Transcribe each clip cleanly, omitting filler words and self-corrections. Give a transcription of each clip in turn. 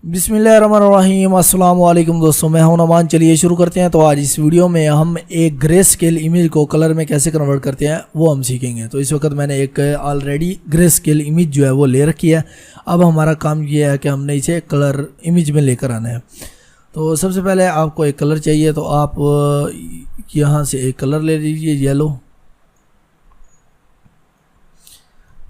बिस्मिल्लाहिर्रहमानिर्रहीम। अस्सलाम वालेकुम दोस्तों, मैं हूं नमान। चलिए शुरू करते हैं। तो आज इस वीडियो में हम एक ग्रे स्केल इमेज को कलर में कैसे कन्वर्ट करते हैं वो हम सीखेंगे। तो इस वक्त मैंने एक ऑलरेडी ग्रे स्केल इमेज जो है वो ले रखी है। अब हमारा काम ये है कि हमने इसे कलर इमेज में लेकर आना है। तो सबसे पहले आपको एक कलर चाहिए, तो आप यहाँ से एक कलर ले लीजिए, येलो।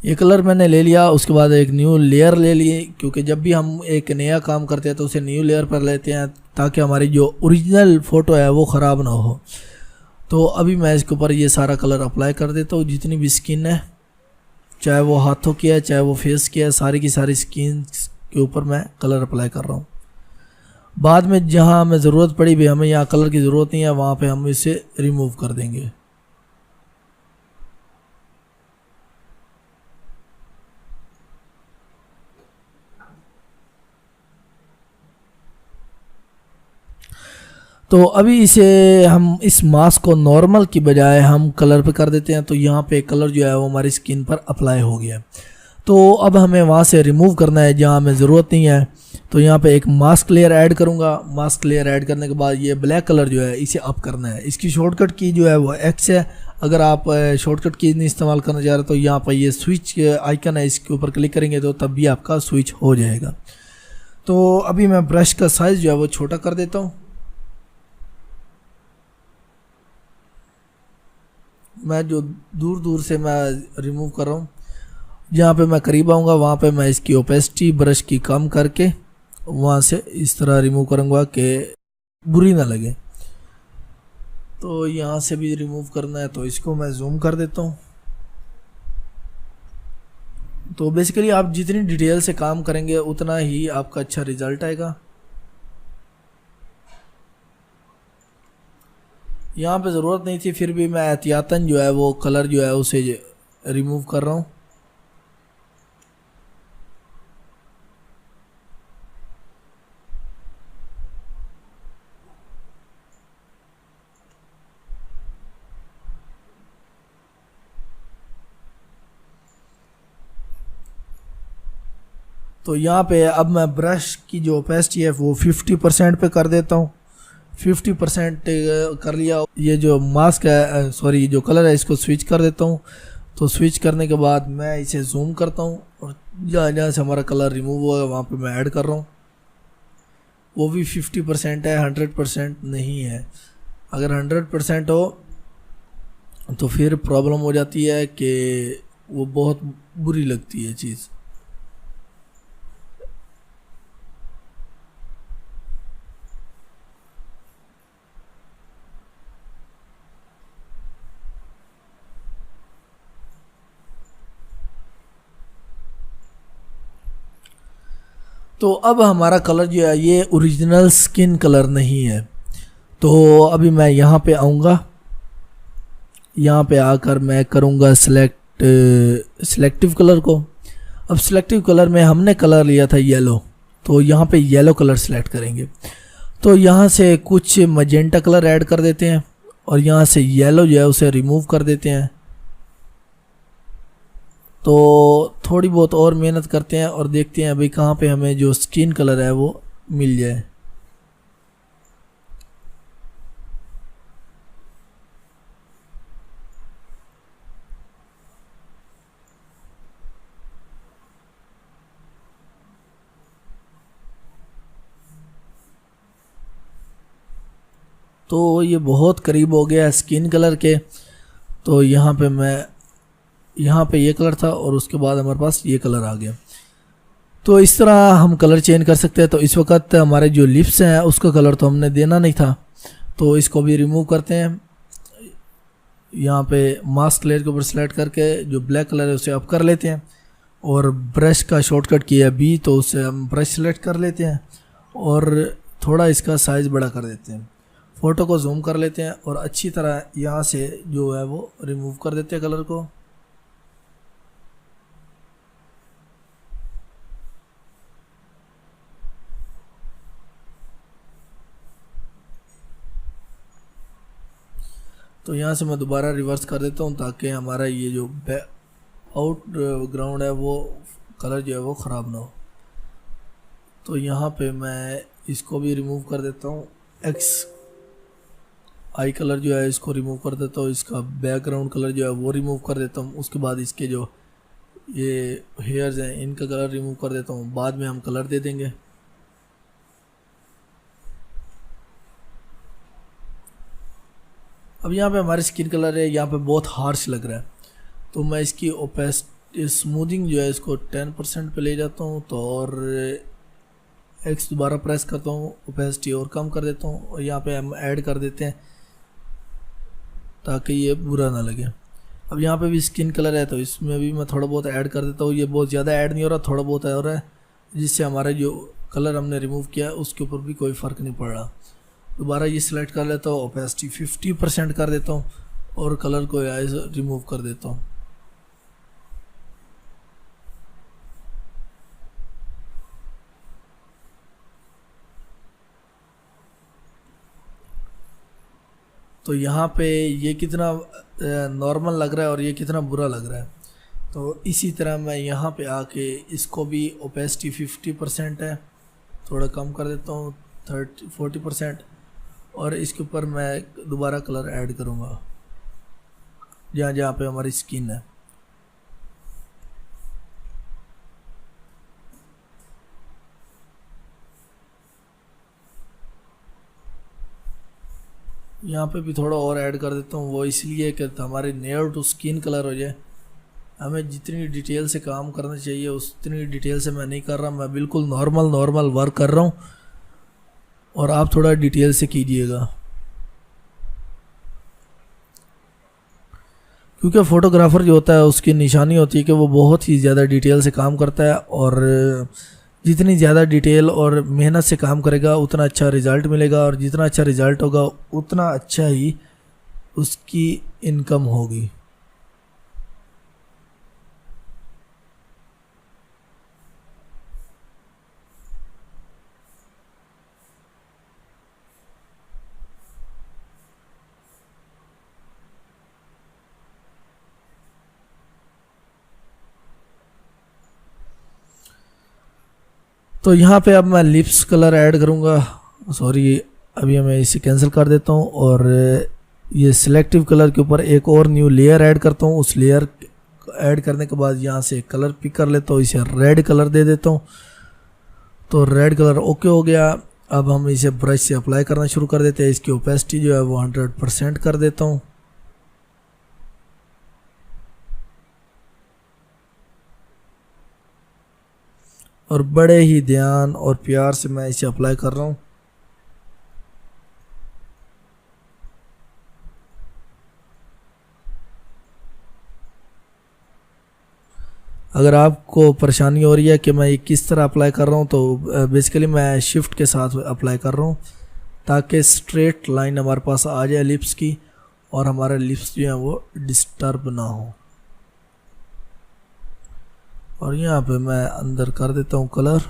ये कलर मैंने ले लिया। उसके बाद एक न्यू लेयर ले लिए, क्योंकि जब भी हम एक नया काम करते हैं तो उसे न्यू लेयर पर लेते हैं ताकि हमारी जो ओरिजिनल फ़ोटो है वो ख़राब ना हो। तो अभी मैं इसके ऊपर ये सारा कलर अप्लाई कर देता हूँ। जितनी भी स्किन है, चाहे वो हाथों की है चाहे वो फेस की है, सारी की सारी स्किन के ऊपर मैं कलर अप्लाई कर रहा हूँ। बाद में जहाँ हमें ज़रूरत पड़ी भी, हमें यहाँ कलर की ज़रूरत नहीं है, वहाँ पर हम इसे रिमूव कर देंगे। तो अभी इसे हम इस मास्क को नॉर्मल की बजाय हम कलर पे कर देते हैं। तो यहाँ पे कलर जो है वो हमारी स्किन पर अप्लाई हो गया। तो अब हमें वहाँ से रिमूव करना है जहाँ हमें ज़रूरत नहीं है। तो यहाँ पे एक मास्क लेयर ऐड करूँगा। मास्क लेयर ऐड करने के बाद ये ब्लैक कलर जो है इसे अप करना है। इसकी शॉर्टकट की जो है वो एक्स है। अगर आप शॉर्टकट की नहीं इस्तेमाल करना चाह रहे तो यहाँ पर ये स्विच आइकन है, इसके ऊपर क्लिक करेंगे तो तब भी आपका स्विच हो जाएगा। तो अभी मैं ब्रश का साइज़ जो है वो छोटा कर देता हूँ। मैं जो दूर दूर से मैं रिमूव कर रहा हूँ, जहाँ पे मैं करीब आऊँगा वहाँ पे मैं इसकी ओपेसिटी ब्रश की कम करके वहाँ से इस तरह रिमूव करूँगा कि बुरी ना लगे। तो यहाँ से भी रिमूव करना है, तो इसको मैं जूम कर देता हूँ। तो बेसिकली आप जितनी डिटेल से काम करेंगे उतना ही आपका अच्छा रिजल्ट आएगा। यहाँ पे ज़रूरत नहीं थी, फिर भी मैं एहतियातन जो है वो कलर जो है उसे रिमूव कर रहा हूँ। तो यहाँ पे अब मैं ब्रश की जो ओपेसिटी है वो 50% पे कर देता हूँ। 50% कर लिया। ये जो मास्क है, सॉरी जो कलर है, इसको स्विच कर देता हूँ। तो स्विच करने के बाद मैं इसे जूम करता हूँ और जहाँ जहाँ से हमारा कलर रिमूव हुआ है वहाँ पे मैं ऐड कर रहा हूँ। वो भी 50% है, 100% नहीं है। अगर 100% हो तो फिर प्रॉब्लम हो जाती है कि वो बहुत बुरी लगती है चीज़। तो अब हमारा कलर जो है ये ओरिजिनल स्किन कलर नहीं है। तो अभी मैं यहाँ पे आऊँगा। यहाँ पे आकर मैं करूँगा सिलेक्टिव कलर को। अब सिलेक्टिव कलर में हमने कलर लिया था येलो, तो यहाँ पे येलो कलर सेलेक्ट करेंगे। तो यहाँ से कुछ मजेंटा कलर ऐड कर देते हैं और यहाँ से येलो जो है उसे रिमूव कर देते हैं। तो थोड़ी बहुत और मेहनत करते हैं और देखते हैं अभी कहाँ पे हमें जो स्किन कलर है वो मिल जाए। तो ये बहुत करीब हो गया स्किन कलर के। तो यहाँ पे मैं, यहाँ पे ये कलर था और उसके बाद हमारे पास ये कलर आ गया। तो इस तरह हम कलर चेंज कर सकते हैं। तो इस वक्त हमारे जो लिप्स हैं उसका कलर तो हमने देना नहीं था, तो इसको भी रिमूव करते हैं। यहाँ पे मास्क लेयर के ऊपर सेलेक्ट करके जो ब्लैक कलर है उसे अप कर लेते हैं और ब्रश का शॉर्टकट किया बी, तो उससे हम ब्रश सेलेक्ट कर लेते हैं और थोड़ा इसका साइज़ बड़ा कर देते हैं। फ़ोटो को जूम कर लेते हैं और अच्छी तरह यहाँ से जो है वो रिमूव कर देते हैं कलर को। तो यहाँ से मैं दोबारा रिवर्स कर देता हूँ ताकि हमारा ये जो आउट ग्राउंड है वो कलर जो है वो ख़राब ना हो। तो यहाँ पे मैं इसको भी रिमूव कर देता हूँ। एक्स आई कलर जो है इसको रिमूव कर देता हूँ, इसका बैकग्राउंड कलर जो है वो रिमूव कर देता हूँ। उसके बाद इसके जो ये हेयर्स हैं इनका कलर रिमूव कर देता हूँ, बाद में हम कलर दे देंगे। अब यहाँ पे हमारी स्किन कलर है, यहाँ पे बहुत हार्श लग रहा है, तो मैं इसकी ओपेसिटी स्मूथिंग जो है इसको 10% पे ले जाता हूँ। तो और एक्स दोबारा प्रेस करता हूँ, ओपेसिटी और कम कर देता हूँ, और यहाँ पे हम ऐड कर देते हैं ताकि ये बुरा ना लगे। अब यहाँ पे भी स्किन कलर है तो इसमें भी मैं थोड़ा बहुत ऐड कर देता हूँ। ये बहुत ज़्यादा ऐड नहीं हो रहा, थोड़ा बहुत हो रहा है, जिससे हमारा जो कलर हमने रिमूव किया है उसके ऊपर भी कोई फ़र्क नहीं पड़ रहा। दोबारा ये सिलेक्ट कर लेता हूँ, ओपेसिटी 50% कर देता हूँ और कलर को रिमूव कर देता हूँ। तो यहाँ पे ये कितना नॉर्मल लग रहा है और ये कितना बुरा लग रहा है। तो इसी तरह मैं यहाँ पे आके इसको भी ओपेसिटी 50% है, थोड़ा कम कर देता हूँ 40%, और इसके ऊपर मैं दोबारा कलर ऐड करूँगा जहाँ जहाँ पे हमारी स्किन है। यहाँ पे भी थोड़ा और ऐड कर देता हूँ, वो इसलिए कि हमारे नेयर टू स्किन कलर हो जाए। हमें जितनी डिटेल से काम करना चाहिए उतनी डिटेल से मैं नहीं कर रहा, मैं बिल्कुल नॉर्मल वर्क कर रहा हूँ, और आप थोड़ा डिटेल से कीजिएगा, क्योंकि फ़ोटोग्राफ़र जो होता है उसकी निशानी होती है कि वो बहुत ही ज़्यादा डिटेल से काम करता है, और जितनी ज़्यादा डिटेल और मेहनत से काम करेगा उतना अच्छा रिज़ल्ट मिलेगा, और जितना अच्छा रिज़ल्ट होगा उतना अच्छा ही उसकी इनकम होगी। तो यहाँ पे अब मैं लिप्स कलर ऐड करूँगा, सॉरी अभी मैं इसे कैंसिल कर देता हूँ, और ये सिलेक्टिव कलर के ऊपर एक और न्यू लेयर ऐड करता हूँ। उस लेयर ऐड करने के बाद यहाँ से कलर पिक कर लेता हूँ, इसे रेड कलर दे देता हूँ। तो रेड कलर ओके हो गया। अब हम इसे ब्रश से अप्लाई करना शुरू कर देते हैं। इसकी ओपेसिटी जो है वो 100% कर देता हूँ। और बड़े ही ध्यान और प्यार से मैं इसे अप्लाई कर रहा हूँ। अगर आपको परेशानी हो रही है कि मैं ये किस तरह अप्लाई कर रहा हूँ, तो बेसिकली मैं शिफ्ट के साथ अप्लाई कर रहा हूँ ताकि स्ट्रेट लाइन हमारे पास आ जाए लिप्स की, और हमारे लिप्स जो हैं वो डिस्टर्ब ना हो। और यहाँ पे मैं अंदर कर देता हूँ कलर।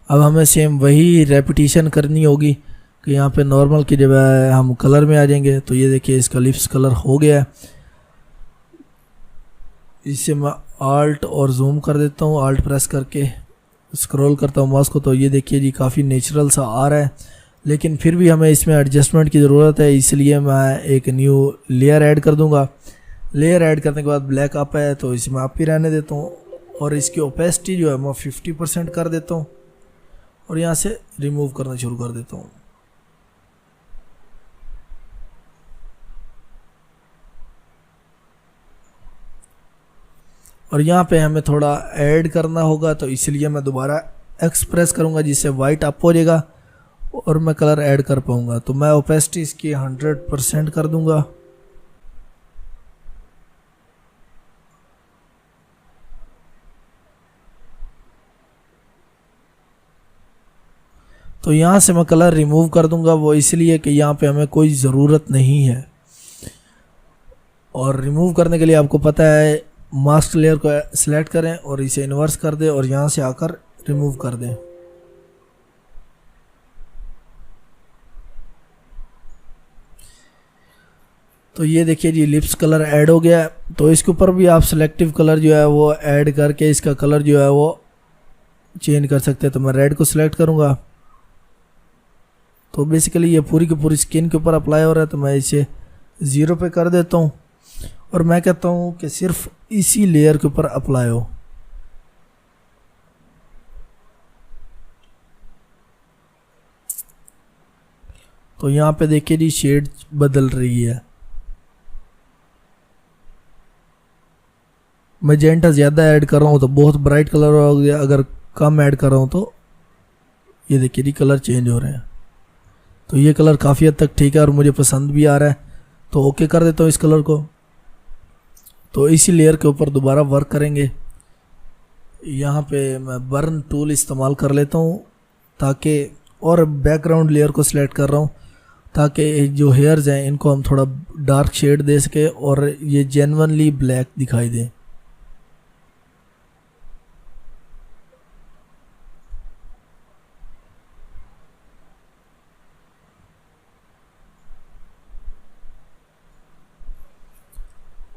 अब हमें सेम वही रेपिटेशन करनी होगी कि यहाँ पे नॉर्मल की जगह हम कलर में आ जाएंगे। तो ये देखिए इसका लिप्स कलर हो गया है। इसे मैं आल्ट और जूम कर देता हूँ, आल्ट प्रेस करके स्क्रॉल करता हूँ माउस को, तो ये देखिए जी काफ़ी नेचुरल सा आ रहा है, लेकिन फिर भी हमें इसमें एडजस्टमेंट की ज़रूरत है। इसलिए मैं एक न्यू लेयर ऐड कर दूंगा। लेयर ऐड करने के बाद ब्लैक अप है तो इसे मैं आप ही रहने देता हूँ, और इसकी ओपेसिटी जो है मैं 50% कर देता हूँ, और यहाँ से रिमूव करना शुरू कर देता हूँ। और यहाँ पे हमें थोड़ा ऐड करना होगा, तो इसलिए मैं दोबारा एक्सप्रेस करूँगा जिससे वाइट अप हो जाएगा और मैं कलर ऐड कर पाऊँगा। तो मैं ओपेसिटी इसकी 100% कर दूँगा। तो यहाँ से मैं कलर रिमूव कर दूँगा, वो इसलिए कि यहाँ पे हमें कोई ज़रूरत नहीं है। और रिमूव करने के लिए आपको पता है मास्क लेयर को सिलेक्ट करें और इसे इन्वर्स कर दें और यहाँ से आकर रिमूव कर दें। तो ये देखिए जी लिप्स कलर ऐड हो गया है। तो इसके ऊपर भी आप सिलेक्टिव कलर जो है वो ऐड करके इसका कलर जो है वो चेंज कर सकते हैं। तो मैं रेड को सिलेक्ट करूँगा। तो बेसिकली ये पूरी की पूरी स्किन के ऊपर अप्लाई हो रहा है, तो मैं इसे 0 पे कर देता हूँ और मैं कहता हूँ कि सिर्फ इसी लेयर के ऊपर अप्लाई हो। तो यहाँ पे देखिए जी शेड बदल रही है। मैजेंटा ज़्यादा ऐड कर रहा हूँ तो बहुत ब्राइट कलर हो गया, अगर कम ऐड कर रहा हूँ तो ये देखिए जी कलर चेंज हो रहे हैं। तो ये कलर काफ़ी हद तक ठीक है और मुझे पसंद भी आ रहा है। तो ओके कर देता हूँ इस कलर को। तो इसी लेयर के ऊपर दोबारा वर्क करेंगे। यहाँ पे मैं बर्न टूल इस्तेमाल कर लेता हूँ ताकि, और बैकग्राउंड लेयर को सिलेक्ट कर रहा हूँ ताकि जो हेयर्स हैं इनको हम थोड़ा डार्क शेड दे सके और ये जेन्युइनली ब्लैक दिखाई दे।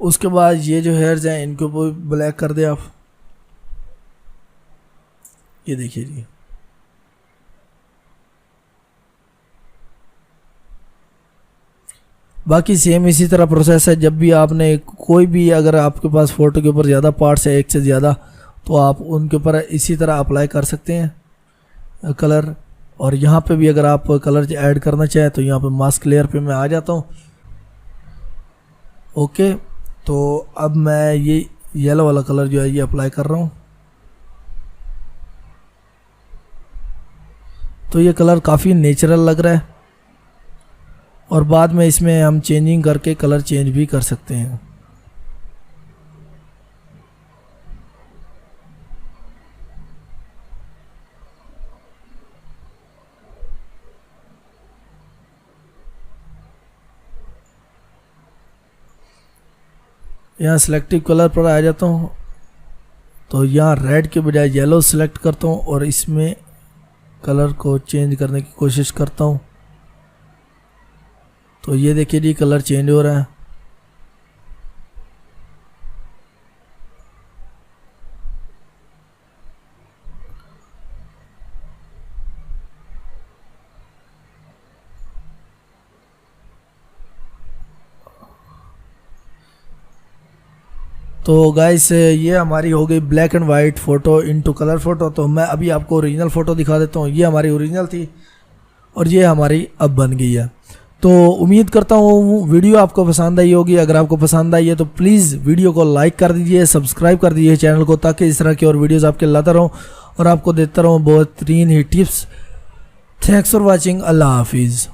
उसके बाद ये जो हेयर्स हैं इनको भी ब्लैक कर दे आप। ये देखिए जी। बाकी सेम इसी तरह प्रोसेस है। जब भी आपने कोई भी, अगर आपके पास फ़ोटो के ऊपर ज़्यादा पार्ट्स है, एक से ज़्यादा, तो आप उनके ऊपर इसी तरह अप्लाई कर सकते हैं कलर। और यहाँ पे भी अगर आप कलर ऐड करना चाहें तो यहाँ पे मास्क लेयर पे मैं आ जाता हूँ। ओके, तो अब मैं ये येलो वाला कलर जो है ये अप्लाई कर रहा हूँ। तो ये कलर काफ़ी नेचुरल लग रहा है और बाद में इसमें हम चेंजिंग करके कलर चेंज भी कर सकते हैं। यहाँ सिलेक्टिव कलर पर आ जाता हूँ। तो यहाँ रेड के बजाय येलो सिलेक्ट करता हूँ और इसमें कलर को चेंज करने की कोशिश करता हूँ। तो ये देखिए जी कलर चेंज हो रहा है। तो गाइस ये हमारी हो गई black and white photo into colour photo. तो मैं अभी आपको ओरिजिनल फ़ोटो दिखा देता हूँ। ये हमारी ओरिजिनल थी और ये हमारी अब बन गई है। तो उम्मीद करता हूँ वीडियो आपको पसंद आई होगी। अगर आपको पसंद आई है तो प्लीज़ वीडियो को लाइक कर दीजिए, सब्सक्राइब कर दीजिए चैनल को, ताकि इस तरह की और वीडियोज़ आपके लाता रहूँ और आपको देता रहूँ बेहतरीन ही टिप्स। Thanks for watching. अल्लाह हाफिज़।